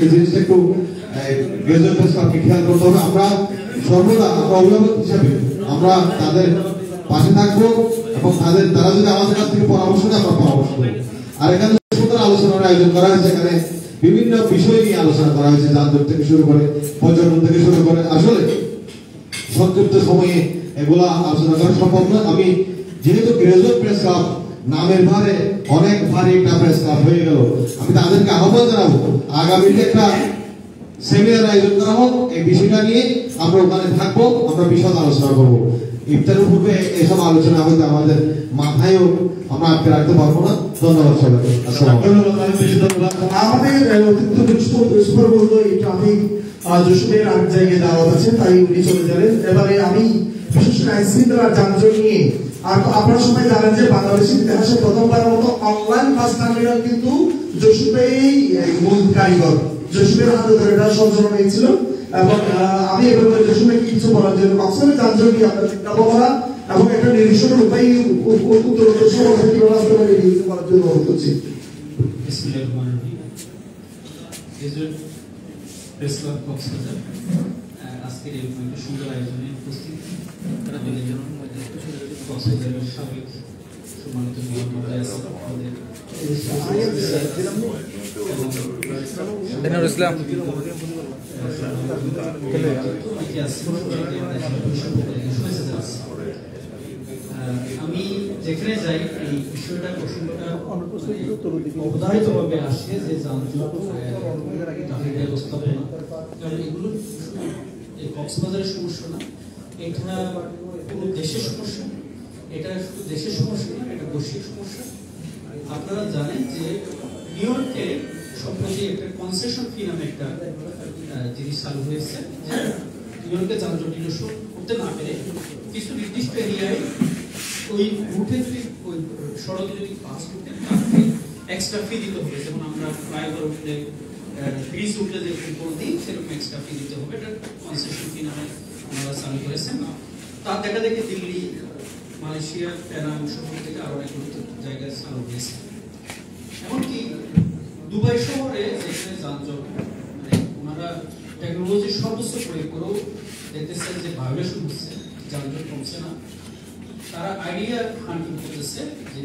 এই জিনিসটা একটু গ্রাজুয়েট প্রেস ক্লাবকে খেয়াল করতে হবে। আমরা সর্বদা অভিভাবক হিসাবে আমরা তাদের পাশে থাকবো এবং তারা যদি আমাদের কাছ থেকে পরামর্শ নেয় আমরা পরামর্শ দেবো। আর এখানে সুন্দর আলোচনার আয়োজন করা হয়েছে, এখানে বিভিন্ন বিষয় নিয়ে আলোচনা করা হয়েছে, যানজট থেকে শুরু করে পর্যটন থেকে শুরু করে। আসলে সংক্ষিপ্ত সময়ে এগুলা আলোচনা করা সম্ভব নয়। আমি যেহেতু গ্রাজুয়েট প্রেস ক্লাব নামের ভারে অনেক ভারী একটা প্রেস ক্লাব হয়ে গেল, আমি তাদেরকে আহ্বান জানাবো আগামীতে একটা সেমিনার আয়োজন করা হোক, এই বিষয়টা নিয়ে আমরা ওখানে থাকবো, আমরা বিশদ আলোচনা করবো। ইফতারের পূর্বে এসব আলোচনা হয়তো আমাদের মাথায়ও আমরা আটকে রাখতে পারবো না। ধন্যবাদ সবাইকে। আমাদের অতিরিক্ত সুপারভাইজার এই ট্রাফিক যশোরের আরেক জায়গায় দাওয়াত আছে, তাই উনি চলে যাবেন। এবারে আমি বিশেষ করে আইন শৃঙ্খলা যানজট নিয়ে, আর আপনারা সবাই জানেন যে বাংলাদেশের ইতিহাসে প্রথমবারের মতো অনলাইন বাস টার্মিনাল কিন্তু যশোরেই মূল কারিগর, যশোরের হাতে ধরে এটা সঞ্চালন হয়েছিল। এবং আমি এভাবে যশোরে কিছু বলার জন্য অক্সফোর্ডের যানজট নিয়ে আপনার চিন্তা করা এবং একটা নিরীক্ষণের উপায় উত্তর সমাজে কিভাবে আসতে পারে এই করার জন্য অনুরোধ করছি। আজকের এই সুন্দর আয়োজনে উপস্থিত সাবেক সম্মানিত ইসলাম আমি যেখানে যাই এই বিষয়টা প্রসঙ্গটা অবধারিত ভাবে আসে যে যানজট ব্যবস্থাপনা, কারণ এগুলো এই কক্সবাজারের সমস্যা না, এটা পুরো দেশের সমস্যা। এটা শুধু দেশের সমস্যা না, এটা বৈশ্বিক সমস্যা। আপনারা জানেন যে নিউ ইয়র্কে সম্প্রতি একটা কনসেশন ফি নামে একটা জিনিস চালু হয়েছে, যে নিউ ইয়র্কে যানজট নিরসন করতে না পেরে কিছু নির্দিষ্ট এরিয়ায় ওই রুটে যদি ওই সড়কে যদি পাস করতে তাকে এক্সট্রা ফি দিতে হবে। যেমন আমরা ফ্লাইওভার উঠলে ব্রিজ উঠলে যেরকম করে দিই সেরকম এক্সট্রা ফি দিতে হবে। এটা কনসেশন ফি নামে আমরা চালু করেছেন। তার দেখা দেখে দিল্লি, মালয়েশিয়া, পেনাং শহর থেকে আরো অনেক জায়গায় চালু হয়েছে। এমনকি দুবাই শহরে যেখানে যানজট, মানে ওনারা টেকনোলজির সর্বোচ্চ প্রয়োগ করেও দেখতেছেন যে ভায়োলেশন হচ্ছে, যানজট কমছে না। তারা আইডিয়া হান্টিং করতেছে, যে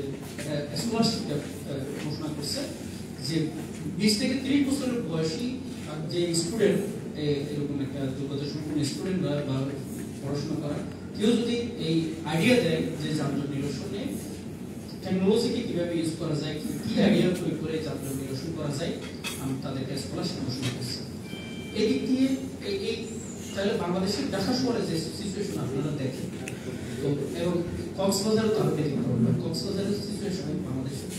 স্কলারশিপটা ঘোষণা করছে যে 20 থেকে 30 বছরের বয়সী যে স্টুডেন্ট, এরকম একটা যোগ্যতা সম্পন্ন স্টুডেন্ট বা পড়াশোনা করা কেউ যদি এই আইডিয়া দেয় যে যানজট নিরসনে টেকনোলজিকে কিভাবে ইউজ করা যায়, কি আইডিয়া প্রয়োগ করে যানজট নিরসন করা যায়, আমি তাদেরকে স্কলারশিপ ঘোষণা করছি। এই দিক দিয়ে এই তাহলে বাংলাদেশের ঢাকা শহরে যে সিচুয়েশন আপনারা দেখেন, তো এবং কক্সবাজারও তার ব্যতিক্রম না। কক্সবাজারের সিচুয়েশন বাংলাদেশের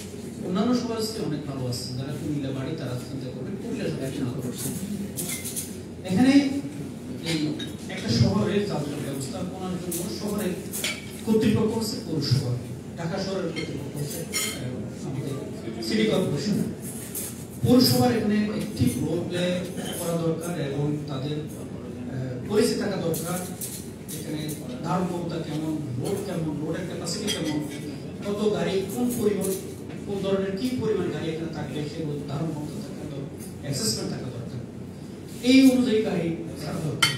অন্যান্য শহরের চেয়ে অনেক ভালো আছে। যারা কুমিল্লা বাড়ি তারা চিন্তা করবেন, কুমিল্লা না করছে। এখানে এই একটা শহরের যানজট ব্যবস্থাপনার জন্য শহরের কর্তৃপক্ষ হচ্ছে পৌরসভা, ঢাকা শহরের কর্তৃপক্ষ হচ্ছে আমাদের সিটি কর্পোরেশন। পৌরসভার এখানে একটি রোল প্লে করা দরকার এবং তাদের পরিচিতি থাকা দরকার। এখানে ধারণ ক্ষমতা কেমন, রোড কেমন, রোডের ক্যাপাসিটি কেমন, কত গাড়ি, কোন পরিমাণ, কোন ধরনের কি পরিমাণ গাড়ি এখানে থাকবে, সেগুলো ধারণ ক্ষমতা থাকা দরকার, অ্যাসেসমেন্ট থাকা দরকার। এই অনুযায়ী গাড়ি ছাড়া দরকার।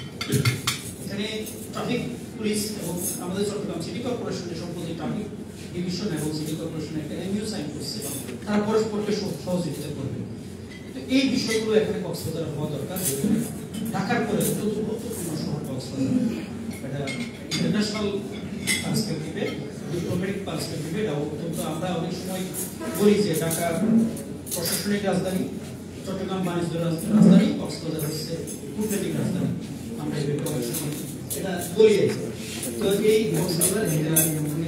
এখানে ট্রাফিক পুলিশ এবং আমাদের চট্টগ্রাম সিটি কর্পোরেশনের সম্প্রতি ট্রাফিক ডিভিশন এবং সিটি কর্পোরেশন একটা এমইউ সাইন করছে, তারা পরস্পরকে সহযোগিতা করবে। তো এই বিষয়গুলো এখানে কক্সবাজার হওয়া দরকার। ঢাকার পরে অত্যন্ত গুরুত্বপূর্ণ শহর কক্সবাজার, এটা ইন্টারন্যাশনাল পার্সপেক্টিভে, ডিপ্লোম্যাটিক পার্সপেক্টিভে এটা অত্যন্ত। আমরা অনেক সময় বলি যে ঢাকা প্রশাসনিক রাজধানী, চট্টগ্রাম বাণিজ্য রাজধানী, কক্সবাজার হচ্ছে কূটনৈতিক রাজধানী। আমরা এটা বলি। তো এই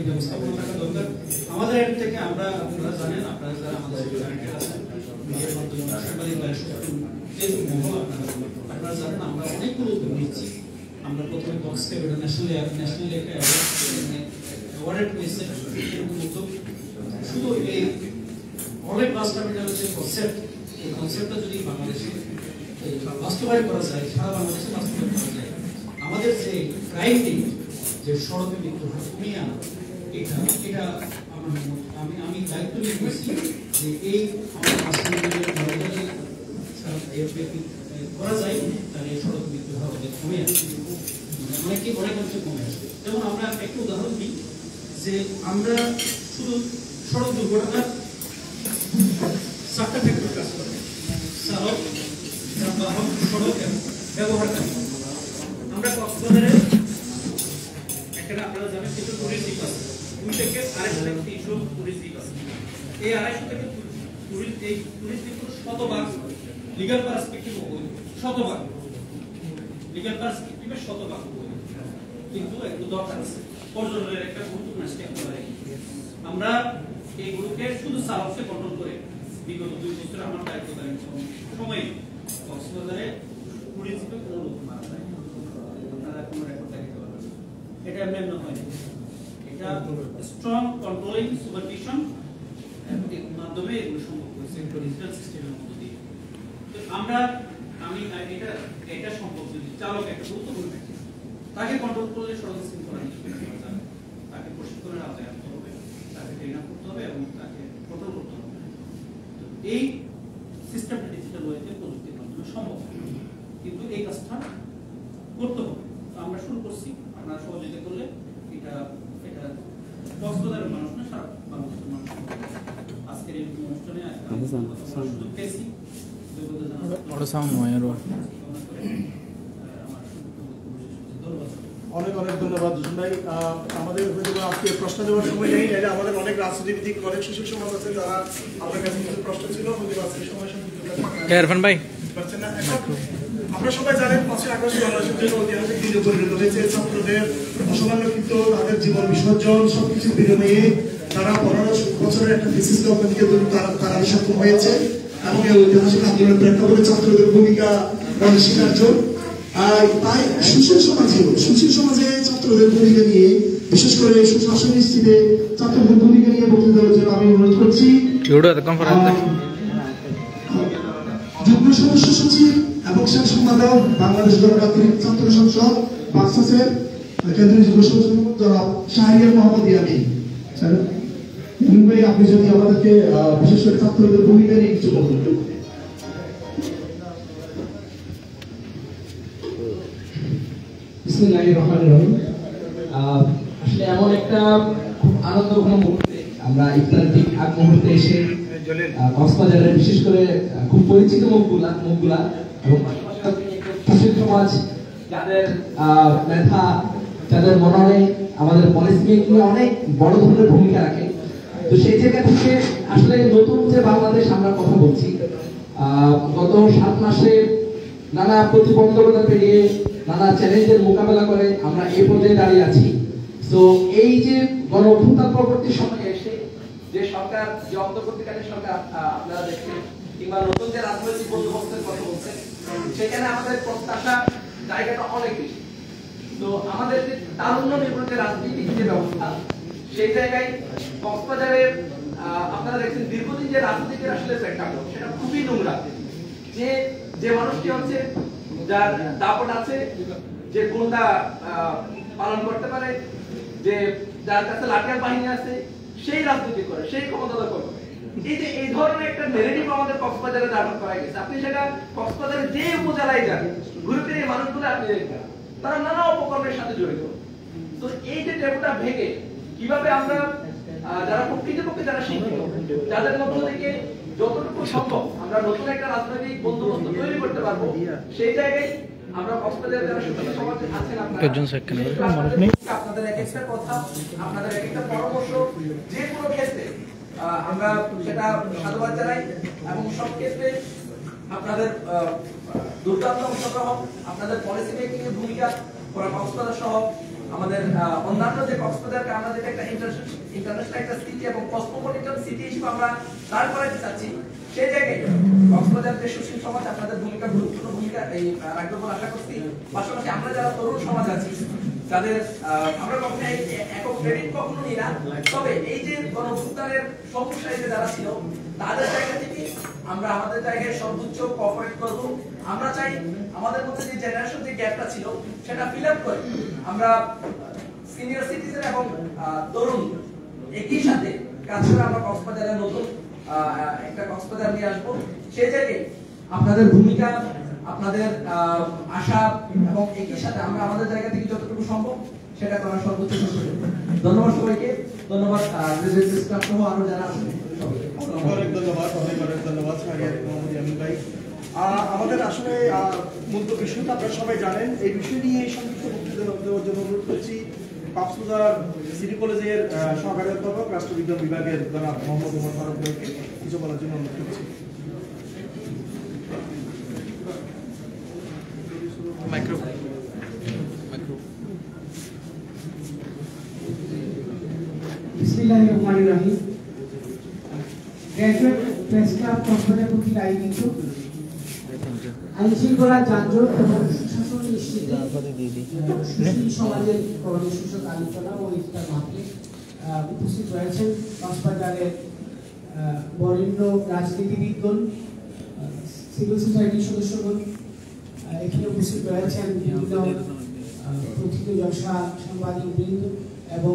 ব্যবস্থাপনা থাকা দরকার আমাদের এর থেকে। আমরা আপনারা জানেন, আপনারা যারা আমাদের কানেক্টেড আছেন মিডিয়ার মাধ্যমে, আপনারা জানেন আমরা অনেকগুলো উদ্যোগ নিচ্ছি। আমরা প্রথমে কক্সকে ন্যাশনাল একটা অ্যাওয়ার্ড পেয়েছে, এরকম উদ্যোগ। শুধু এই অনেক বাস টার্মিনালের যে কনসেপ্ট, এই কনসেপ্টটা যদি বাংলাদেশে বাস্তবায়ন করা যায়, সারা বাংলাদেশে বাস্তবায়ন করা যায়, আমাদের যে ক্রাইম রেট, যে সড়কে মৃত্যু কমিয়ে আনা, এটা আমি দায়িত্ব নিয়ে বলছি যে এই আমাদের করা যায় তাহলে সড়ক বিদ্যুৎ হবে কমে আসবে, অনেক অংশ কমে আসবে। যেমন আমরা একটা উদাহরণ দিই যে আমরা শুধু সড়ক দুর্ঘটনার 7টা ফ্যাক্টর কাজ করে, চালক, যানবাহন, সড়ক এবং ব্যবহারকারী। আমরা কক্সবাজারে এখানে আপনারা জানেন কিছু টুরিস্ট দ্বীপ আছে, 2 থেকে 250 টুরিস্ট দ্বীপ আছে। এই 250 থেকে এই টুরিস্ট দ্বীপগুলো শতভাগ লিগ্যাল পার্সপেক্টিভ শতভাগ লিগ্যাল পার্সপেক্টিভে শতভাগ, কিন্তু একটু দরকার আছে পর্যটনের একটা গুরুত্বপূর্ণ স্টেপ করে আমরা এইগুলোকে শুধু চালককে কন্ট্রোল করে বিগত 2 বছর আমার দায়িত্বকালীন সময়ে কক্সবাজারে টুরিস্টে কোনো লোক মারা যায় তারা কোনো রেকর্ড দেখাতে পারবে না। এটা এমনি হয়, এটা স্ট্রং কন্ট্রোলিং সুপারভিশন এর মাধ্যমে এগুলো সম্ভব হয়েছে ডিজিটাল সিস্টেমের মধ্যে দিয়ে। তো আমি এটা সম্ভব যদি চালক একটা গুরুত্বপূর্ণ ব্যক্তি তাকে কন্ট্রোল করলে সড়ক শৃঙ্খলা তাকে প্রশিক্ষণের আওতায় আনতে হবে, তাকে ট্রেন আপ করতে হবে এবং তাকে কন্ট্রোল করতে হবে। এই সিস্টেমটা ডিজিটাল ওয়েতে প্রযুক্তির মাধ্যমে সম্ভব, কিন্তু এই কাজটা করতে হবে। আমরা শুরু করছি, আপনারা সহযোগিতা করলে এটা কক্সবাজারের মানুষ না সারা বাংলাদেশের মানুষ আজকের এই অনুষ্ঠানে সুযোগ পেয়েছি। অনেক অনেক ধন্যবাদ জুসুম ভাই। আমাদের হয়তো আজকে প্রশ্ন দেওয়ার সময় নেই, এটা আমাদের অনেক রাজনীতিবিদ অনেক সুশীল সমাজ আছে যারা আপনার কাছে কিছু প্রশ্ন ছিল হয়তো আজকে সময় ইরফান ভাই পারছেন না। আপনারা সবাই জানেন 5 আগস্ট বাংলাদেশের জন্য ঐতিহাসিক দিনে পরিণত হয়েছে। ছাত্রদের অসমান্যকৃত তাদের জীবন বিসর্জন সবকিছু বিনিময়ে তারা 15 বছরের একটা থিসিস কমিটিকে তারা সক্ষম হয়েছে এবং এই ঐতিহাসিক আন্দোলনের প্রেক্ষাপটে ছাত্রদের ভূমিকা অনস্বীকার্য। তাই সুশীল সমাজে ছাত্রদের ভূমিকা নিয়ে, বিশেষ করে সুশাসন স্থিতিতে ছাত্রদের ভূমিকা নিয়ে বক্তৃতা দেওয়ার জন্য আমি অনুরোধ করছি যুগ্ম সদস্য সচিব এবং শেখ সম্পাদক বাংলাদেশ গণতান্ত্রিক ছাত্র সংসদ বাক্সাসের কেন্দ্রীয় যুগ্ম সদস্য জনাব শাহরিয়ার মোহাম্মদ ইয়ামিন। ভাই, আপনি যদি আমাদেরকে বিশেষ করে ছাত্রদের ভূমিকা নিয়ে কিছু বলবেন। বিসমিল্লাহির রহমানির রহিম। আসলে এমন একটা খুব আনন্দঘন মুহূর্তে আমরা ইফতারের ঠিক আগ মুহূর্তে এসে কক্সবাজারের বিশেষ করে খুব পরিচিত মুখগুলা এবং সুশীল সমাজ যাদের মেধা, যাদের মনে হয় আমাদের পলিসি মেকিংয়ে অনেক বড় ধরনের ভূমিকা রাখে। তো সেই জায়গা থেকে আসলে নতুন যে বাংলাদেশ আমরা কথা বলছি, গত 7 মাসে নানা প্রতিবন্ধকতা পেরিয়ে নানা চ্যালেঞ্জের মোকাবেলা করে আমরা এই পর্যায়ে দাঁড়িয়ে আছি। তো এই যে গণ অভ্যুত্থান পরবর্তী সময়ে এসে যে সরকার, যে অন্তর্বর্তীকালীন সরকার আপনারা দেখছেন কিংবা নতুন যে রাজনৈতিক বন্দোবস্তের কথা বলছেন, সেখানে আমাদের প্রত্যাশা জায়গাটা অনেক বেশি। তো আমাদের যে তারুণ্য নির্ভর যে রাজনীতিক যে ব্যবস্থা, সেই জায়গায় কক্সবাজারের আপনারা দেখছেন দীর্ঘদিন যে রাজনীতির আসলে প্রেক্ষাপট সেটা খুবই নোংরা। যে মানুষটি হচ্ছে যার দাপট আছে, যে গুন্ডা পালন করতে পারে, যে যার কাছে লাঠিয়াল বাহিনী আছে, সেই রাজনীতি করে, সেই ক্ষমতা দখল করে। এই ধরনের একটা নেগেটিভ আমাদের কক্সবাজারে ধারণ করা গেছে। আপনি সেটা কক্সবাজারে যে উপজেলায় যান, ঘুরে ফিরে এই মানুষগুলো আপনি দেখবেন তারা নানা উপকরণের সাথে জড়িত। তো এই যে টেবুটা ভেঙে কিভাবে আমরা যারা প্রকৃতপক্ষে যারা শিক্ষিত, যাদের মধ্য থেকে যতটুকু সম্ভব আমরা নতুন একটা রাজনৈতিক বন্দোবস্ত তৈরি করতে পারবো, সেই জায়গায় আমরা কক্সবাজার যারা সুশীল সমাজে আছেন আপনাদের এক একটা কথা, আপনাদের এক একটা পরামর্শ, যে কোনো ক্ষেত্রে আমরা সেটা সাধুবাদ জানাই এবং সব ক্ষেত্রে আপনাদের দুর্দান্ত অংশগ্রহণ, আপনাদের পলিসি মেকিং এর ভূমিকা কক্সবাজার সহ আমাদের অন্যান্য যে কক্সবাজারকে আমরা যেটা একটা ইন্টারন্যাশনাল একটা সিটি এবং কসমোপলিটন সিটি হিসেবে আমরা দাঁড় করাতে চাচ্ছি, সেই জায়গায় কক্সবাজার যে সুশীল সমাজ আপনাদের ভূমিকা, গুরুত্বপূর্ণ ভূমিকা এই রাখবে বলে আশা করছি। পাশাপাশি আমরা যারা তরুণ সমাজ আছি, যাদের আমরা কখনো একক ক্রেডিট কখনো নিই না, তবে এই যে গণঅভ্যুত্থানের সমস্যা যে যারা ছিল তাদের জায়গা থেকে আমরা আমাদের জায়গায় সর্বোচ্চ কোঅপারেট করব। আমরা চাই আমাদের মধ্যে যে জেনারেশন যে গ্যাপটা ছিল সেটা ফিল আপ করে আমরা সিনিয়র সিটিজেন এবং তরুণ একই সাথে কাজ করে আমরা কক্সবাজারের নতুন একটা কক্সবাজার নিয়ে আসবো। সেই জায়গায় আপনাদের ভূমিকা, আপনাদের আশা এবং একই সাথে আমরা আমাদের জায়গা থেকে যতটুকু সম্ভব সেটা করার সর্বোচ্চ চেষ্টা করব। ধন্যবাদ সবাইকে, ধন্যবাদ স্টাফ সহ আরো যারা আছেন অনেক ধন্যবাদ শাহরিয়ার মোহাম্মদ ইয়ামিন ভাই। আমাদের আসলে মূল বিষয়টা আপনারা সবাই জানেন। এই বিষয় নিয়ে সংক্ষিপ্ত বক্তৃতা দেওয়ার জন্য অনুরোধ করছি কক্সবাজার সিটি কলেজের সহকারী অধ্যাপক রাষ্ট্রবিজ্ঞান বিভাগের জনাব মোহাম্মদ ওমর ফারুক ভাইকে কিছু বলার জন্য অনুরোধ করছি। বিসমিল্লাহিররহমানিররহিম। গ্র্যাজুয়েট প্রেস ক্লাব কক্সবাজার কর্তৃক আয়োজিত আইন শৃঙ্খলা যানজট এবং সুশাসন নিশ্চিতে সুশীল সমাজের কর্মসূচক আলোচনা ও ইফতার মাহফিলে উপস্থিত রয়েছেন কক্সবাজারের বরেণ্য রাজনীতিবিদগণ, সিভিল সোসাইটির সদস্যগণ, এখানে উপস্থিত রয়েছেন বিভিন্ন প্রথিতযশা সাংবাদিকবৃন্দ এবং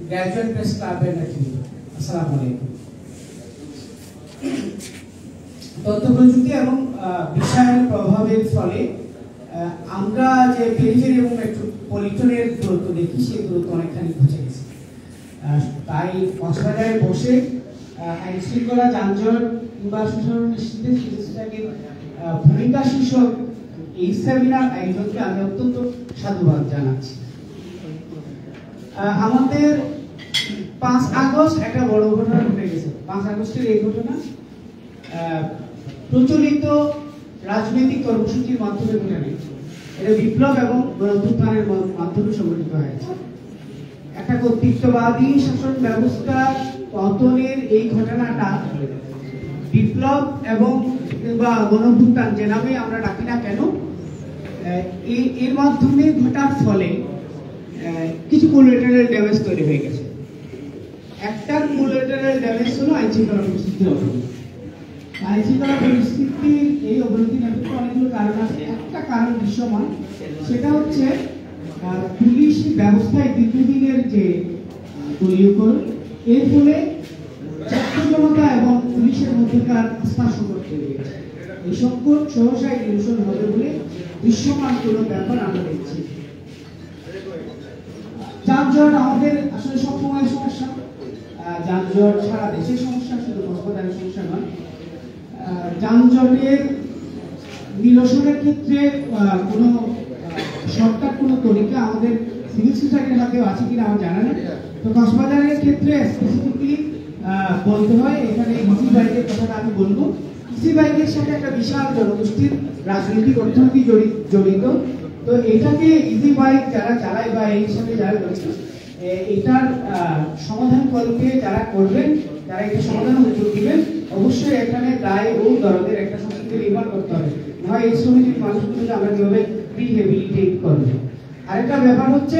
গ্র্যাজুয়েট প্রেস ক্লাবের নেতৃবৃন্দ। আসসালামু আলাইকুম। তথ্য প্রযুক্তি এবং বিশ্বায়নের প্রভাবের ফলে আমরা যে পেরিফেরি এবং মেট্রোপলিটনের দূরত্ব দেখি সেই দূরত্ব অনেকখানি ঘুচে গেছে। তাই কক্সবাজারে বসে আইন শৃঙ্খলা যানজট কিংবা সুশাসন নিশ্চিতে ভূমিকা শীর্ষক এই সেমিনার আয়োজনকে আমি অত্যন্ত সাধুবাদ জানাচ্ছি। আমাদের 5 আগস্ট একটা বড় ঘটনা ঘটে গেছে। 5 আগস্টের এই ঘটনা প্রচলিত রাজনৈতিক কর্মসূচির মাধ্যমে ঘটে নেই, এটা বিপ্লব এবং গণঅভ্যুত্থানের মাধ্যমে সংগঠিত হয়েছে। একটা কর্তৃত্ববাদী শাসন ব্যবস্থার পতনের এই ঘটনাটা বিপ্লব এবং কিংবা গণঅভ্যুত্থান যে নামে আমরা ডাকি না কেন, এর মাধ্যমে ঘটার ফলে কিছু কোলাটেরাল ড্যামেজ তৈরি হয়ে গেছে। একটা কোলাটেরাল ড্যামেজ হলো আইনশৃঙ্খলা পরিস্থিতির অবনতি। আইনশৃঙ্খলা পরিস্থিতির এই অবনতির নেপথ্যে অনেকগুলো কারণ আছে। একটা কারণ দৃশ্যমান, সেটা হচ্ছে পুলিশ ব্যবস্থায় দীর্ঘদিনের যে দলীয়করণ, এর ফলে ছাত্র জনতা এবং পুলিশের মধ্যকার আস্থা সংকট তৈরি হয়েছে। এই সংকট সহসাই নিরসন হবে বলে দৃশ্যমান কোনো ব্যাপার আমরা দেখছি। যানজট আমাদের আসলে সবসময় সমস্যা। যানজট সারা দেশের সমস্যা, শুধু কক্সবাজারের সমস্যা নয়। যানজটের নিরসনের ক্ষেত্রে কোনো শর্টকাট কোনো তরিকা আমাদের সিভিল সোসাইটির হাতেও আছে কিনা আমার জানা নেই। তো কক্সবাজারের ক্ষেত্রে স্পেসিফিকলি বলতে হয়, এখানে ইসি বাইকের কথাটা আমি বলবো। ইসি বাইকের সাথে একটা বিশাল জনগোষ্ঠীর রাজনৈতিক অর্থনীতি জড়িত। তো এটাকে ইজি বাইক যারা চালায় বা এর সাথে যারা জড়িত, এটার সমাধান করতে যারা করবেন, যারা এটা সমাধান উদ্যোগ দিবেন, অবশ্যই এখানে দায় ও দরদের একটা সংস্কৃতি নির্মাণ করতে হবে। নয় এই সমিতির মানুষগুলোকে আমরা কিভাবে রিহেবিলিটেট করবো। আরেকটা ব্যাপার হচ্ছে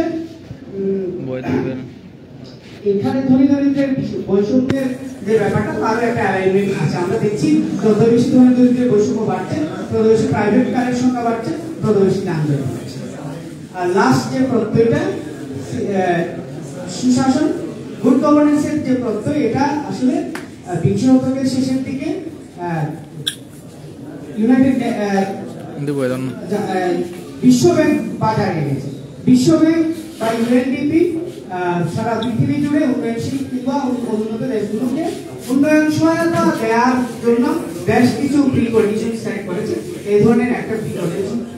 এখানে ধনী দরিদ্রের বৈষম্যের যে ব্যাপারটা, তারও একটা অ্যালাইনমেন্ট আছে। আমরা দেখছি যত বেশি ধনী দরিদ্রের বৈষম্য বাড়ছে, তত বেশি প্রাইভেট কারের সংখ্যা বাড়ছে, তত বেশি যানজট বাড়ছে। আর লাস্ট যে প্রত্যয়টা সুশাসন, গুড গভর্নেন্সের যে প্রত্যয়, এটা আসলে 20 শতকের শেষের দিকে বিশ্ব ব্যাংক বাজারে এনেছে। বিশ্ব ব্যাংক বা ইউএনডিপি সারা পৃথিবী জুড়ে উন্নয়নশীল কিংবা উন্নত দেশগুলোকে উন্নয়ন সহায়তা দেওয়ার জন্য বেশ কিছু প্রি কন্ডিশন সেট করেছে। এই ধরনের একটা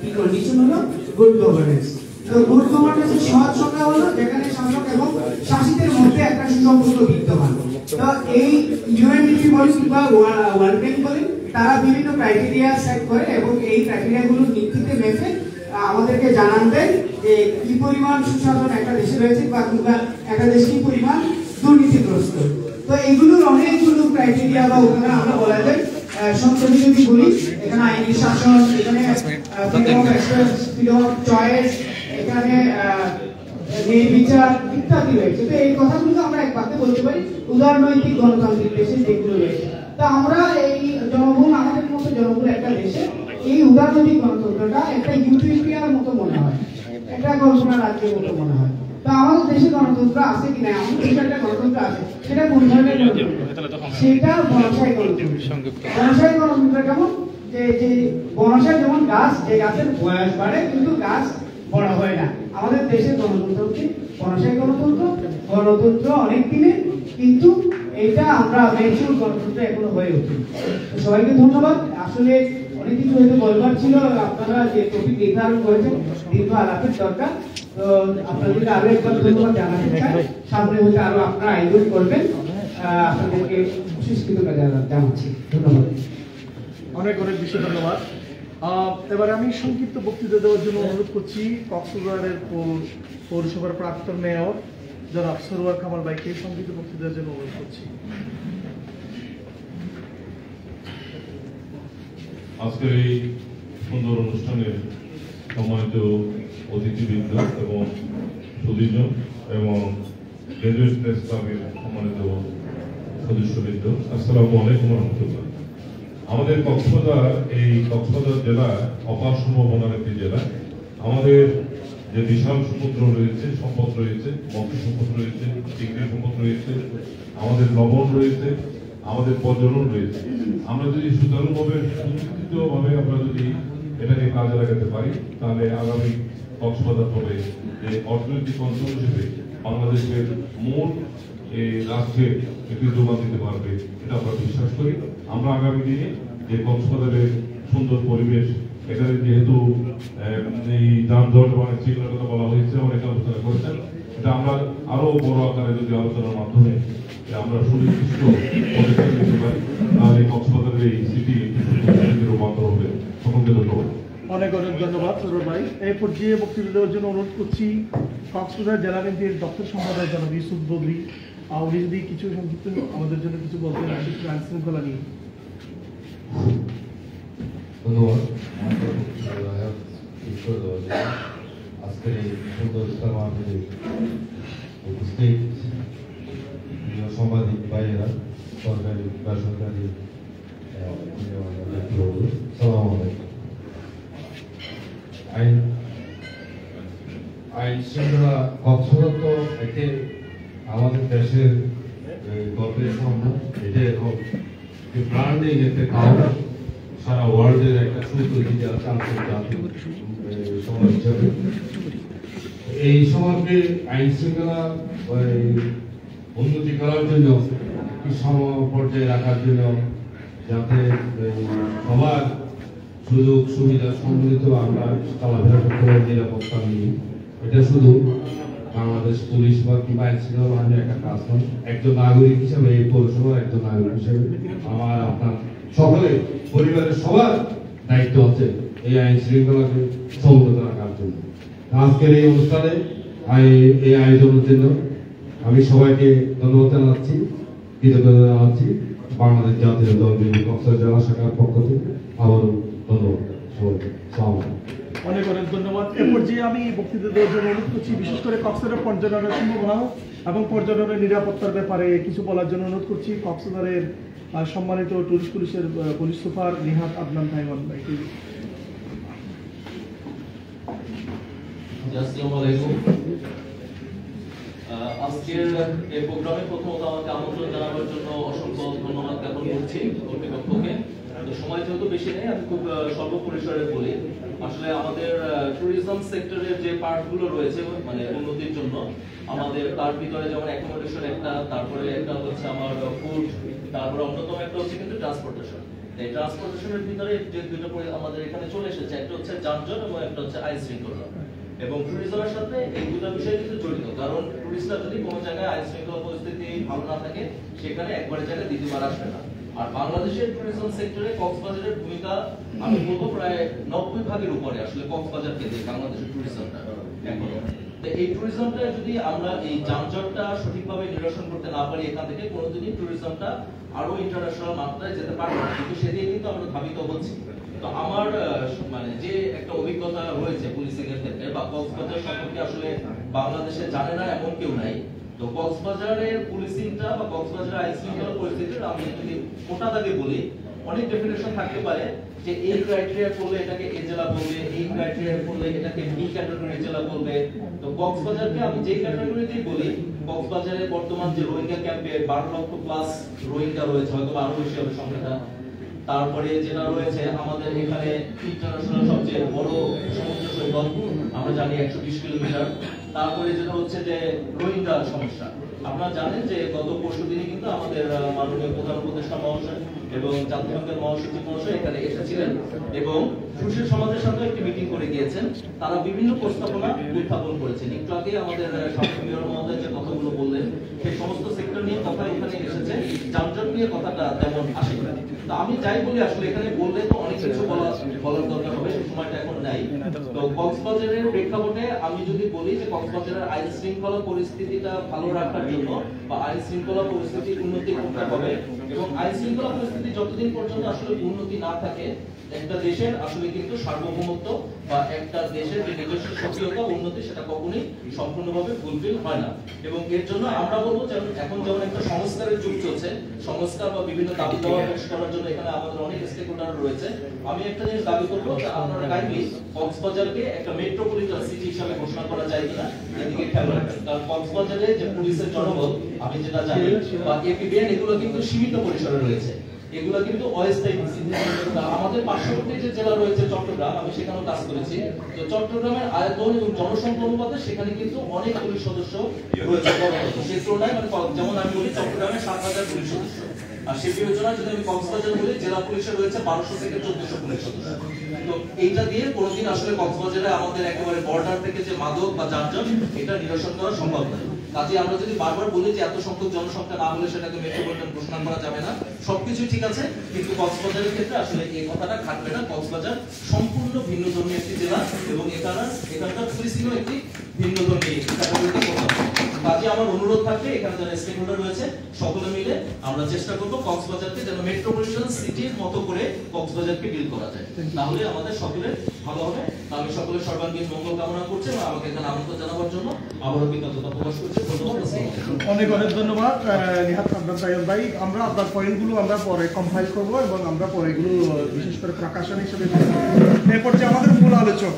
প্রি কন্ডিশন হলো গুড গভর্নেন্স। তো গুড গভর্নেন্সের সহজ সংজ্ঞা হলো যেখানে শাসক এবং শাসিতের মধ্যে একটা সুসম্পর্ক বিদ্যমান। তো এই ইউএনডিপি বলেন কিংবা ওয়ার্ল্ড ব্যাংক বলেন, তারা বিভিন্ন ক্রাইটেরিয়া সেট করে এবং এই ক্রাইটেরিয়াগুলোর ভিত্তিতে মেপে আমাদেরকে জানান দেয় যে কি পরিমাণ সুশাসন একটা দেশে রয়েছে বা একটা দেশ কি পরিমাণ দুর্নীতিগ্রস্ত। তো এগুলোর অনেকগুলো ক্রাইটেরিয়া বা ওখানে আমরা বলা যায় সংক্ষেপে যদি বলি, এখানে আইনি শাসন, এখানে freedom of express, freedom of choice, এখানে বিচার ইত্যাদি রয়েছে। তো এই কথাগুলো আমরা এক বাক্যে বলতে পারি উদারনৈতিক গণতান্ত্রিক দেশে যেগুলো রয়েছে। তা আমরা এই জনগণ, আমাদের মতো জনগণ একটা দেশে এই উদারনৈতিক গণতন্ত্রটা একটা ইউটোপিয়ার মতো মনে হয়, একটা কল্পনা রাজ্যের মতো মনে হয়। তো আমাদের দেশে গণতন্ত্র আছে কিনা, আমাদের দেশে একটা গণতন্ত্র আছে, সেটা কোন ধরনের গণতন্ত্র? সেটা ব্যবসায়ী গণতন্ত্র। ব্যবসায়ী গণতন্ত্র কেমন? যে বনসাই যেমন গাছ, যে গাছের বয়স বাড়ে কিন্তু গাছ বড় হয় না। আমাদের দেশের গণতন্ত্র হচ্ছে বনসাই গণতন্ত্র, গণতন্ত্র অনেক দিনের, কিন্তু এইটা আমরা ম্যাচিউর গণতন্ত্র এখনো হয়ে উঠিনি। সবাইকে ধন্যবাদ। আসলে অনেক কিছু হয়তো বলবার ছিল, আপনারা যে টপিক নির্ধারণ করেছেন দীর্ঘ আলাপের দরকার, তো আপনাদেরকে আরো একবার ধন্যবাদ জানাতে চাই। সামনে হয়তো আরো আপনারা আয়োজন করবেন, আপনাদেরকে বিশেষ কৃতজ্ঞতা জানাচ্ছি। ধন্যবাদ। অনেক অনেক বেশি ধন্যবাদ। এবারে আমি সংক্ষিপ্ত বক্তৃতা দেওয়ার জন্য অনুরোধ করছি কক্সবাজারের পৌরসভার প্রাক্তন মেয়র জনাব সরওয়ার কামাল ভাইকে সংক্ষিপ্ত বক্তৃতার জন্য অনুরোধ করছি। আজকের এই সুন্দর অনুষ্ঠানের সম্মানিত অতিথিবৃন্দ এবং সুদীজন এবং গ্রাজুয়েট প্রেস ক্লাবের সম্মানিত সদস্যবৃন্দ, আসসালামু আলাইকুম রহমতুল্লাহ। আমাদের কক্সবাজার জেলা অপার সম্ভাবনার একটি জেলা। আমাদের যে বিশাল সমুদ্র রয়েছে, সম্পদ রয়েছে, মৎস্য সম্পদ রয়েছে, চিংড়ি সম্পদ রয়েছে, আমাদের লবণ রয়েছে, আমাদের পর্যটন রয়েছে। আমরা যদি সুচারুভাবে সুচিন্তিতভাবে আমরা যদি এটাকে কাজে লাগাতে পারি, তাহলে আগামী কক্সবাজার হবে যে অর্থনৈতিক অঞ্চল হিসেবে বাংলাদেশের মূল রাষ্ট্রে একটি যোগান দিতে পারবে, এটা আমরা বিশ্বাস করি। আমরা আগামী দিনে যে কক্সবাজারের সুন্দর পরিবেশ, এখানে যেহেতু এই যানজট এবং শৃঙ্খলার কথা বলা হয়েছে, অনেক আলোচনা করেছেন, এটা আমরা আরো বড় আকারে যদি আলোচনার মাধ্যমে আমরা সুনির্দিষ্ট পদক্ষেপ নিতে পারি, তাহলে কক্সবাজারের এই সিটি রূপান্তর হবে। সকলকে ধন্যবাদ। অনেক অনেক ধন্যবাদ সরোর ভাই। এই পর্যায়ে বক্তৃতা দেওয়ার জন্য অনুরোধ করছি কক্সবাজার জেলা বিএনপির দপ্তর সম্পাদক জনাব ইউসুফ বদরি। উনি যদি কিছু সংক্ষিপ্ত আমাদের জন্য কিছু বলতেন আইন শৃঙ্খলা নিয়ে। ধন্যবাদ আজকের এই সুন্দর ইসলামাবাদে উপস্থিত সাংবাদিক ভাইয়েরা, সরকারি বেসরকারি, সালাম আলাইকুম। আইন শৃঙ্খলা কক্সবাজার তো একে আমাদের দেশের গল্পের সামনে, এটা এখন ব্র্যান্ডিং একটা কাজ, সারা ওয়ার্ল্ডের একটা সুপরিচিত আছে আন্তর্জাতিক সমাজ হিসাবে। এই সমাজকে আইন শৃঙ্খলা উন্নতি করার জন্য, সম পর্যায়ে রাখার জন্য, যাতে সবার সুযোগ সুবিধা সম্মিলিত আমরা চলাফেরা করতে পারি নিরাপত্তা নিয়ে, এটা শুধু বাংলাদেশ পুলিশ বা কিংবা আইন শৃঙ্খলা বাহিনীর একটা কাজ নয়। একজন নাগরিক হিসেবে, এই পৌরসভার একজন নাগরিক হিসেবে আমার আপনার সকলে পরিবারের সবার দায়িত্ব আছে এই আইন শৃঙ্খলাকে সমুন্নত রাখার জন্য। আজকের এই অনুষ্ঠানে এই আয়োজনের জন্য আমি সবাইকে ধন্যবাদ জানাচ্ছি, কৃতজ্ঞতা জানাচ্ছি। বাংলাদেশ জাতীয় দল বিএনপি কক্সবাজার জেলা শাখার পক্ষ থেকে আবারও ধন্যবাদ সবাইকে। অনেক অনেক ধন্যবাদ। এ পর্যায়ে আমি বক্তৃতা দেওয়ার জন্য অনুরোধ করছি বিশেষ করে কক্সবাজারের পর্যটনের সম্ভাবনা এবং পর্যটনের নিরাপত্তার ব্যাপারে কিছু বলার জন্য অনুরোধ করছি কক্সবাজারের সম্মানিত টুরিস্ট পুলিশের পুলিশ সুপার নিহাত আদনান ভাইওয়ান ভাইকে। আসসালামু আলাইকুম। আজকের এই প্রোগ্রামে প্রথমত আমাকে আমন্ত্রণ জানানোর জন্য অসংখ্য ধন্যবাদ জ্ঞাপন করছি কর্তৃপক্ষকে। সময় যেহেতু বেশি নেই, আমি খুব স্বল্প পরিসরে বলি। আসলে আমাদের ট্যুরিজম সেক্টরের যে পার্টগুলো রয়েছে মানে উন্নতির জন্য, আমাদের তার ভিতরে যেমন অ্যাকোমোডেশন একটা, তারপরে একটা হচ্ছে আমার ফুড, তারপরে অন্যতম একটা হচ্ছে কিন্তু ট্রান্সপোর্টেশন। এই ট্রান্সপোর্টেশনের ভিতরে যে দুটো আমাদের এখানে চলে এসেছে, একটা হচ্ছে যানজট এবং একটা হচ্ছে আইন শৃঙ্খলা। এবং ট্যুরিজমের সাথে এই দুটো বিষয় কিন্তু জড়িত, কারণ টুরিস্টরা যদি কোনো জায়গায় আইন শৃঙ্খলা পরিস্থিতি ভালো না থাকে, সেখানে একবারের জায়গায় দ্বিতীয়বার আসবে না। আর বাংলাদেশের ট্যুরিজম সেক্টরে কক্সবাজারের ভূমিকা আমি বলবো প্রায় 90% উপরে আসলে কক্সবাজারকে দিয়ে বাংলাদেশের ট্যুরিজমটা এখন। এই ট্যুরিজমটা যদি আমরা এই যানজটটা সঠিকভাবে নিরসন করতে না পারি, এখান থেকে কোনোদিনই ট্যুরিজমটা আরো ইন্টারন্যাশনাল মাত্রায় যেতে পারবে না, কিন্তু সেদিকে কিন্তু আমরা ধাবিত হচ্ছি। তো আমার মানে যে একটা অভিজ্ঞতা রয়েছে পুলিশিং এর ক্ষেত্রে, বা কক্সবাজার সম্পর্কে আসলে বাংলাদেশে জানে না এমন কেউ নাই। তো কক্সবাজারের পুলিশিংটা বা কক্সবাজারের আইন শৃঙ্খলা পরিস্থিতির আমি যদি মোটা দাগে বলি, অনেক ডেফিনেশন থাকতে পারে যে এই ক্রাইটেরিয়া করলে এটাকে এ জেলা বলবে, এই ক্রাইটেরিয়া করলে এটাকে বি ক্যাটাগরি জেলা বলবে। তো কক্সবাজারকে আমি যে ক্যাটাগরিতেই বলি, কক্সবাজারে বর্তমান যে রোহিঙ্গা ক্যাম্পে 12 লক্ষ প্লাস রোহিঙ্গা রয়েছে, হয়তো আরো বেশি হবে সংখ্যাটা। তারপরে যেটা রয়েছে আমাদের এখানে ইন্টারন্যাশনাল সবচেয়ে বড় সমুদ্র সৈকত, আমরা জানি 120 কিলোমিটার। তারপরে যেটা হচ্ছে যে রোহিঙ্গা সমস্যা, আপনারা জানেন যে গত পরশুদিনই কিন্তু আমাদের মাননীয় প্রধান উপদেষ্টা মহাশয় এবং জাতিসংঘের মহাসচিব মহাশয় এখানে এসেছিলেন এবং সুশীল সমাজের সাথে একটি মিটিং করে গিয়েছেন। তারা বিভিন্ন প্রস্তাবনা উত্থাপন করেছেন। একটু আগে আমাদের সাবেক মেয়র মহোদয় যে কথাগুলো বললেন সেই সমস্ত সেক্টর নিয়ে কথা এখানে এসেছে, যানজট নিয়ে কথাটা তেমন আসে না। তো আমি যাই বলি আসলে এখানে বললে তো অনেক কিছু বলার দরকার হবে, সেই সময়টা এখন নাই। তো কক্সবাজারের প্রেক্ষাপটে আমি যদি বলি যে কক্সবাজারের আইন শৃঙ্খলা পরিস্থিতিটা ভালো রাখার জন্য বা আইন শৃঙ্খলা পরিস্থিতির উন্নতি করতে হবে এবং আইন শৃঙ্খলা পরিস্থিতি যতদিন পর্যন্ত আসলে উন্নতি না থাকে একটা দেশের আসলে কিন্তু সার্বভৌমত্ব বা একটা দেশের যে নিজস্ব সক্রিয়তা উন্নতি সেটা কখনোই সম্পূর্ণভাবে ফুলফিল হয় না। এবং এর জন্য আমরা বলবো যে এখন যেমন একটা সংস্কারের যুগ চলছে, সংস্কার বা বিভিন্ন দাবি দাওয়া পেশ করার জন্য এখানে আমাদের অনেক স্টেক হোল্ডার রয়েছে। আমি একটা জিনিস দাবি করবো যে আপনারা কাইন্ডলি কক্সবাজারকে একটা মেট্রোপলিটন সিটি হিসেবে ঘোষণা করা যায় কিনা এদিকে খেয়াল রাখবেন। কারণ কক্সবাজারে যে পুলিশের জনবল আমি যেটা জানি বা এপিবিএন এগুলো কিন্তু সীমিত পরিসরে রয়েছে, এগুলো কিন্তু অস্থায়ী। আমাদের পার্শ্ববর্তী যে জেলা রয়েছে চট্টগ্রাম, আমি সেখানেও কাজ করেছি। তো চট্টগ্রামের আয়তন এবং জনসংখ্যা অনুপাতে সেখানে কিন্তু অনেক পুলিশ সদস্য রয়েছে। সেই তুলনায় মানে যেমন আমি বলি চট্টগ্রামে 7,000 পুলিশ সদস্য, আর সেই বিবেচনায় যদি আমি কক্সবাজার বলি জেলা পুলিশের রয়েছে 1200 থেকে 1400 পুলিশ সদস্য। তো এইটা দিয়ে কোনোদিন আসলে কক্সবাজারে আমাদের একেবারে বর্ডার থেকে যে মাদক বা যানজট এটা নিরসন করা সম্ভব নয়। কাজে আমরা যদি বারবার বলি যে এত সংখ্যক জনসংখ্যা না হলে সেটাকে মেট্রোপলিটন ঘোষণা করা যাবে না, সবকিছু ঠিক আছে, কিন্তু কক্সবাজারের ক্ষেত্রে আসলে এই কথাটা খাটবে না। কক্সবাজার সম্পূর্ণ ভিন্ন ধর্মী একটি জেলা এবং এখানকার পুলিশিংও একটি ভিন্ন ধর্মী ক্যাটাগরিতে করতে হবে। কাজে আমার অনুরোধ থাকবে এখানে যারা স্টেক হোল্ডার রয়েছে সকলে মিলে আমরা চেষ্টা করব কক্সবাজারকে যেন মেট্রোপলিটন সিটির মতো করে কক্সবাজারকে ডিল করা যায়, তাহলে আমাদের সকলের ভালো হবে। আমি সকলের সর্বাঙ্গীন মঙ্গল কামনা করছি এবং আমাকে এখানে আমন্ত্রণ জানাবার জন্য আবারও কৃতজ্ঞতা প্রকাশ করছি। অনেক অনেক ধন্যবাদ নিহাত আব্দুল সাইদ ভাই। আমরা আপনার পয়েন্টগুলো আমরা পরে কম্পাইল করব এবং আমরা পরে এগুলো বিশেষ করে প্রকাশন হিসেবে এরপর যে আমাদের মূল আলোচক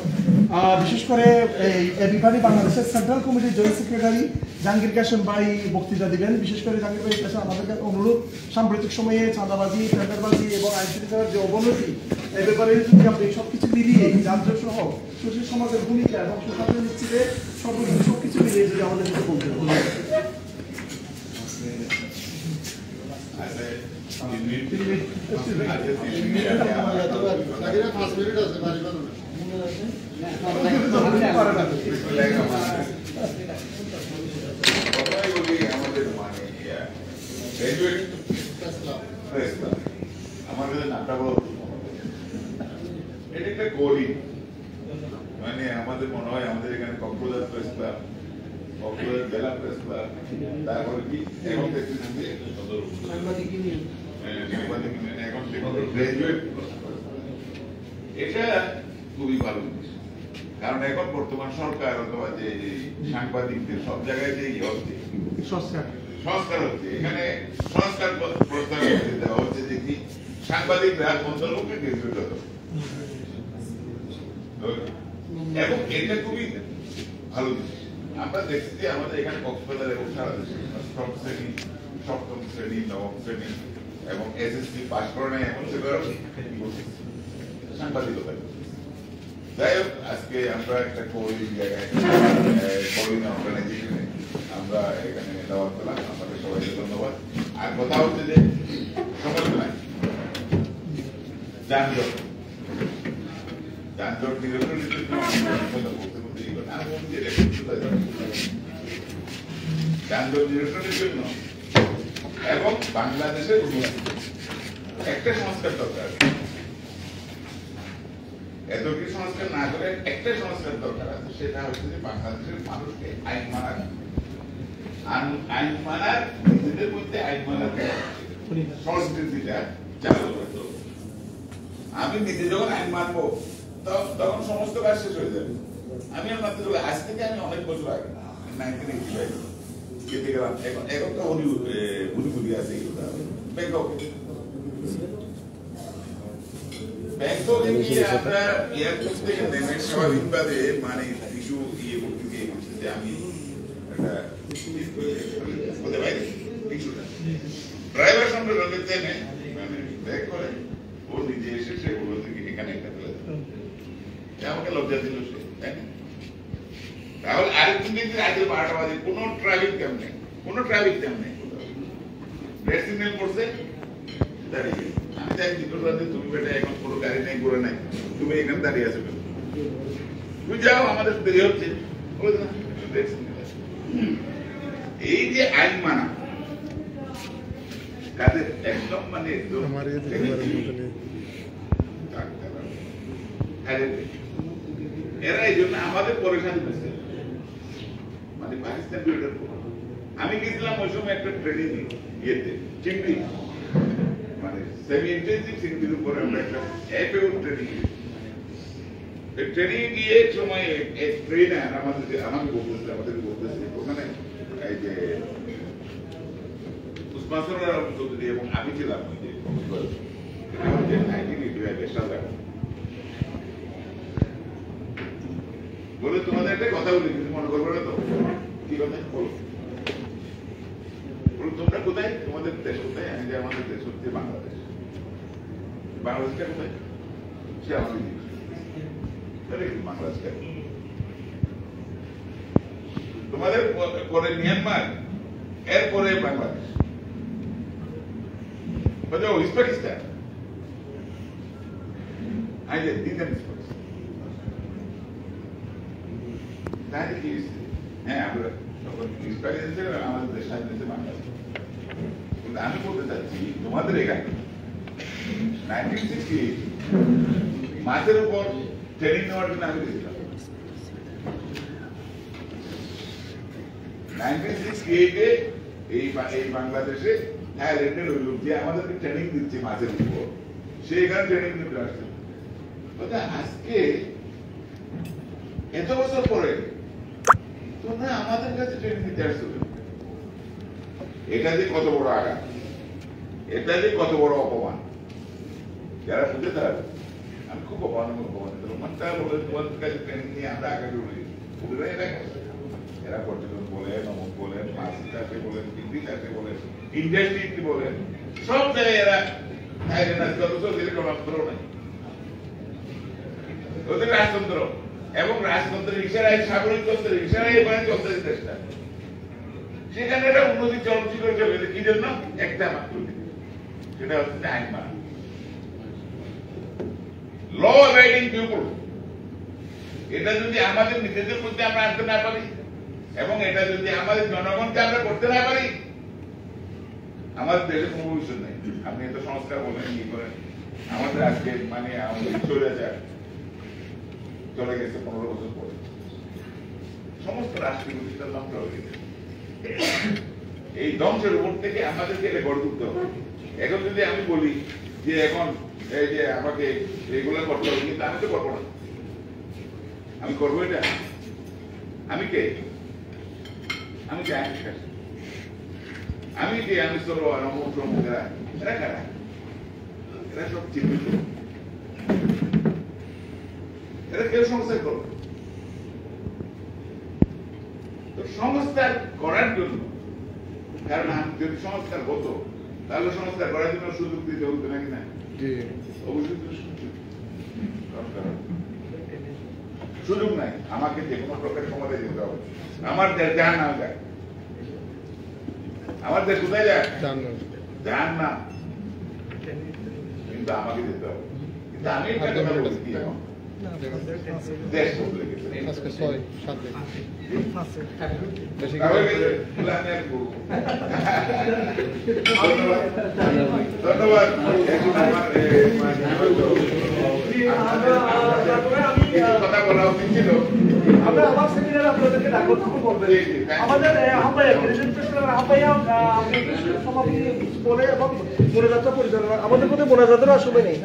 বিশেষ করে এই এবিবাড়ি বাংলাদেশের সেন্ট্রাল কমিটির জয়েন্ট সেক্রেটারি জাহাঙ্গীর কাশেম ভাই বক্তৃতা দিবেন। বিশেষ করে জাহাঙ্গীর ভাইয়ের কাছে আমাদের অনুরোধ সাম্প্রতিক সময়ে চাঁদাবাজি, টেন্ডারবাজি এবং আইন শৃঙ্খলার যে অবনতি এই ব্যাপারে যদি আপনি সবকিছু মিলিয়ে যানজট সহ সুশীল সমাজের ভূমিকা এবং সুশাসন নিশ্চিতে সবকিছু মিলিয়ে যদি আমাদের কিছু বলতে আমাদের নামটা বলো, এটা একটা কোডিং, মানে আমাদের মনে হয় আমাদের এখানে কক্সবাজার প্রেস ক্লাব, কক্সবাজার জেলা প্রেস ক্লাব, তারপরে কি এখন গ্রাজুয়েট, এটা খুবই ভালো জিনিস। কারণ এখন বর্তমান সরকার অথবা যে সাংবাদিকদের সব জায়গায় যে হচ্ছে সংস্কার হচ্ছে, এখানে সংস্কার প্রস্তাব দেওয়া হচ্ছে যে কি সাংবাদিকরা অন্তর্ভুক্ত গ্রাজুয়েট হতো এবং এটা খুবই ভালো জিনিস। আমরা দেখছি যে আমাদের এখানে কক্সবাজার এবং সারা দেশে অষ্টম শ্রেণী, সপ্তম শ্রেণী, নবম শ্রেণী এবং এসএসসি পাস করে নেয় এখন সেগুলো সাংবাদিকতা। যাই হোক, আজকে আমরা একটা কোভিড জায়গায় কোভিড অর্গানাইজেশনে আমরা এখানে দাওয়াত পেলাম, আমাদের সবাইকে ধন্যবাদ। আর কথা হচ্ছে যে সমস্যা নাই, যানজট নিরসনের জন্য যানজট নিরসনের জন্য এবং বাংলাদেশের একটা সংস্কার দরকার। এত কি সংস্কার না করে একটা সংস্কার দরকার আছে, সেটা হচ্ছে যে বাংলাদেশের মানুষকে আইন মানার নিজেদের মধ্যে আইন মানার সংস্কৃতিটা চালু করতে হবে। আমি নিজে যখন আইন মানবো তখন সমস্ত কাজ শেষ হয়ে যাবে। আমি মানতে চলে আজ থেকে আমি অনেক বছর আগে 1985 কেটে গেলাম। এখন তো হুড়ি আছে ব্যাংককে গিয়ে আমরা এয়ারপোর্ট থেকে নেমে স্বাভাবিকভাবে মানে কিছু ইয়ে করতে গিয়ে যে আমি একটা ড্রাইভার সঙ্গে রোডে থেমে মানে ব্রেক করে ও নিজে এসে সে বলল যে এখানে একটা ফেলে আমাকে লজ্জা দিল সে, তাই না? তাহলে আরেকদিন দেখছি রাতে 12টা বাজে কোনো ট্রাফিক জ্যাম নেই, কোনো ট্রাফিক জ্যাম নেই, রেড সিগন্যাল করছে দাঁড়িয়ে গেছে। আমি তাই জিজ্ঞেস করতে তুমি বেটা এখন কোনো গাড়ি নেই করে নাই, তুমি এখানে দাঁড়িয়ে আছো কেন? তুমি যাও আমাদের দেরি হচ্ছে। এই যে আইন মানা কাদের একদম মানে এরা এই জন্য আমাদের পরেশানি হয়েছে, মানে পাকিস্তান বিরোধের। আমি গেছিলাম ওই সময় একটা ট্রেনিং ইয়েতে চিংড়ি, মানে সেমি ইন্টেন্সিভ চিংড়ির উপরে আমরা একটা এফএও ট্রেনিং। ট্রেনিং গিয়ে এক সময় এক ট্রেনার আমাকে বলতেছে, আমাদের বলতেছে ওখানে এই যে চৌধুরী এবং আমি ছিলাম বলে তোমাদের একটা কথা বলি, কিছু মনে করবে না তো? কি কথা বলো? তোমরা কোথায়, তোমাদের দেশ কোথায়? আমি যে আমাদের দেশ হচ্ছে বাংলাদেশ। বাংলাদেশটা কোথায়? সে আমাকে বাংলাদেশটা তোমাদের পরে মিয়ানমার, এরপরে বাংলাদেশ, উজবেকিস্তান। আমি যে দিতাম তাহলে কি হ্যাঁ আমরা আমাদের দেশ স্বাধীন বাংলাদেশ। কিন্তু আমি বলতে চাচ্ছি তোমাদের এখানে 1968 মাছের উপর ট্রেনিং নেওয়ার জন্য আমি গেছিলাম। 1968 এই বাংলাদেশে থাইল্যান্ডের ওই লোক যে আমাদেরকে ট্রেনিং দিচ্ছে মাছের উপর, সে এখানে ট্রেনিং নিতে আসছে। আজকে এত বছর পরে তোমরা আমাদের কাছে ট্রেনিং নিতে আসছো, এটা যে কত বড় আঘাত, এটা যে কত বড় অপমান। যারা বুঝে তারা আমি খুব অপমান তারা বলে তোমাদের কাছে ট্রেনিং নিয়ে আমরা আগামী এরা পর্যটন বলেন, অমুক বলেন, মাছ চাষে বলেন, কৃষি চাষে বলেন, ইন্ডাস্ট্রি বলেন, সব জায়গায় এরা গণতন্ত্র নাই, ওদের রাজতন্ত্র এবং রাজতন্ত্রের ইশারায়, সাগরিক তন্ত্রের ইশারায় এখানে চলতে চেষ্টা। সেখানে একটা উন্নতি চলচ্চিত্র চলে কি জন্য? একটা মাত্র, সেটা হচ্ছে আইন মানা, ল অ্যাবাইডিং পিপল। এটা যদি আমাদের নিজেদের মধ্যে আমরা আনতে না পারি এবং এটা যদি আমাদের জনগণকে আমরা করতে না পারি, আমাদের দেশে কোনো ভবিষ্যৎ নেই। আপনি এত সংস্কার বলেন, কি করেন, আমাদের আজকে মানে আমাদের চলে গেছে 15 বছর পরে, সমস্ত রাষ্ট্রীয় প্রতিষ্ঠান ধ্বংস হয়ে গেছে। এই ধ্বংসের উপর থেকে আমাদেরকে এটা গড়ে তুলতে হবে। এখন যদি আমি বলি যে এখন এই যে আমাকে এগুলো করতে হবে, কিন্তু আমি তো করবো না। আমি করবো এটা? আমি কে? আমি কে? আমি কে? আমি চলো এরা কারা? এরা সব চিহ্নিত, এরা কেউ সংস্কার করবে। তো সংস্কার করার জন্য, কারণ যদি সংস্কার হতো তাহলে সংস্কার করার জন্য সুযোগ দিতে হতো নাকি না? অবশ্যই সুযোগ নাই। আমাকে যে কোনো প্রকার ক্ষমতা দিতে হবে। আমার দেশ যান না যায়, আমার দেশ কোথায় যায়? যান না, কিন্তু আমাকে দিতে হবে। কিন্তু আমি একটা কথা বলছি কি, এখন দেশ বদলে গেছে, ধন্যবাদ। কথা বলা উচিত ছিল। আমরা আমার সেমিনারে আপনাদেরকে ডাকবো, তখন বলবেন। আমাদের আহ্বায়ক সভাপতি বলে এবং মোনাজাতটা পরিচালনা, আমাদের মধ্যে মোনাজাতেরও আসলে নেই।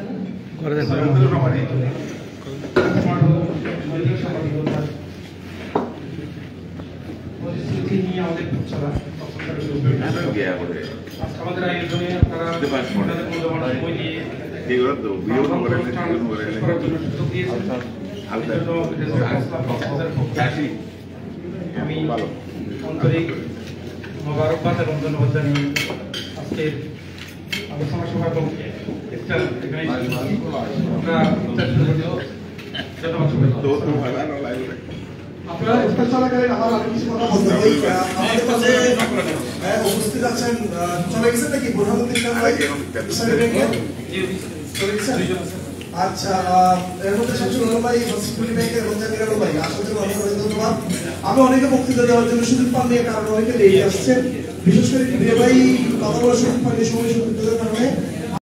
আমাদের আয়োজনে আপনারা সময় দিয়ে আমি আন্তরিক মোবারকবাদ এবং ধন্যবাদ জানিয়ে আজকের আলোচনা সভা আপনারা ইফতার চলাকালীন আমার আরো কিছু কথা বলতে চাই। আমাদের কাছে উপস্থিত আছেন, চলে গেছেন নাকি প্রধানমন্ত্রী আচ্ছা, এর মধ্যে শামসুল আলম ভাই সিকিউরিটি ব্যাংকের রঞ্জানির ভাই আসার জন্য অনেক অনেক ধন্যবাদ। আমি অনেকে বক্তৃতা দেওয়ার জন্য সুযোগ পাননি, কারণ অনেকে লেট আসছেন, বিশেষ করে ভাই কথা বলার সুযোগ পাইনি সময় সুযোগ কারণে।